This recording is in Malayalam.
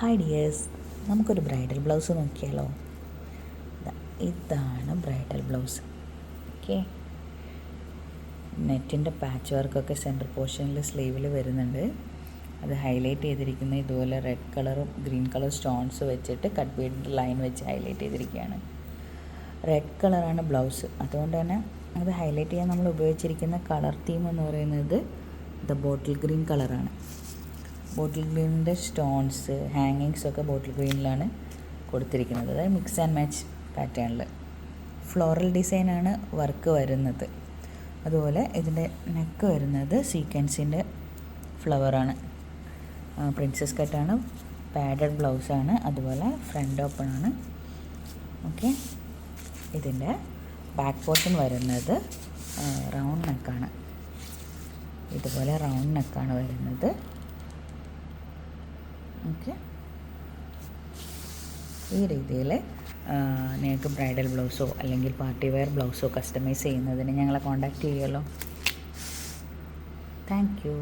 ഹായ് ഡിയേഴ്സ്, നമുക്കൊരു ബ്രൈഡൽ ബ്ലൗസ് നോക്കിയാലോ. ഇതാണ് ബ്രൈഡൽ ബ്ലൗസ്. ഓക്കെ, നെറ്റിൻ്റെ പാച്ച് വർക്കൊക്കെ സെൻറ്റർ പോർഷനിൽ സ്ലീവിൽ വരുന്നുണ്ട്. അത് ഹൈലൈറ്റ് ചെയ്തിരിക്കുന്നത് ഇതുപോലെ റെഡ് കളറും ഗ്രീൻ കളർ സ്റ്റോൺസ് വെച്ചിട്ട് കട്ട് ബീഡിൻ്റെ ലൈൻ വെച്ച് ഹൈലൈറ്റ് ചെയ്തിരിക്കുകയാണ്. റെഡ് കളറാണ് ബ്ലൗസ്, അതുകൊണ്ട് തന്നെ അത് ഹൈലൈറ്റ് ചെയ്യാൻ നമ്മൾ ഉപയോഗിച്ചിരിക്കുന്ന കളർ തീം എന്ന് പറയുന്നത് ബോട്ടിൽ ഗ്രീൻ കളറാണ്. ബോട്ടിൽ ഗ്രീനിൻ്റെ സ്റ്റോൺസ് ഹാങ്ങിങ്സൊക്കെ ബോട്ടിൽ ഗ്രീനിലാണ് കൊടുത്തിരിക്കുന്നത്. അതായത് മിക്സ് ആൻഡ് മാച്ച് പാറ്റേണിൽ ഫ്ലോറൽ ഡിസൈനാണ് വർക്ക് വരുന്നത്. അതുപോലെ ഇതിൻ്റെ നെക്ക് വരുന്നത് സീക്വൻസിൻ്റെ ഫ്ലവറാണ്. പ്രിൻസസ് കട്ടാണ്, പാഡഡ് ബ്ലൗസാണ്, അതുപോലെ ഫ്രണ്ട് ഓപ്പണാണ്. ഓക്കെ, ഇതിൻ്റെ ബാക്ക് പോർഷൻ വരുന്നത് റൗണ്ട് നെക്കാണ്. ഇതുപോലെ റൗണ്ട് നെക്കാണ് വരുന്നത്. ഓക്കെ, ഈ രീതിയിൽ നിങ്ങൾക്ക് ബ്രൈഡൽ ബ്ലൗസോ അല്ലെങ്കിൽ പാർട്ടി വെയർ ബ്ലൗസോ കസ്റ്റമൈസ് ചെയ്യുന്നതിന് ഞങ്ങളെ കോൺടാക്റ്റ് ചെയ്യുമല്ലോ. Thank you.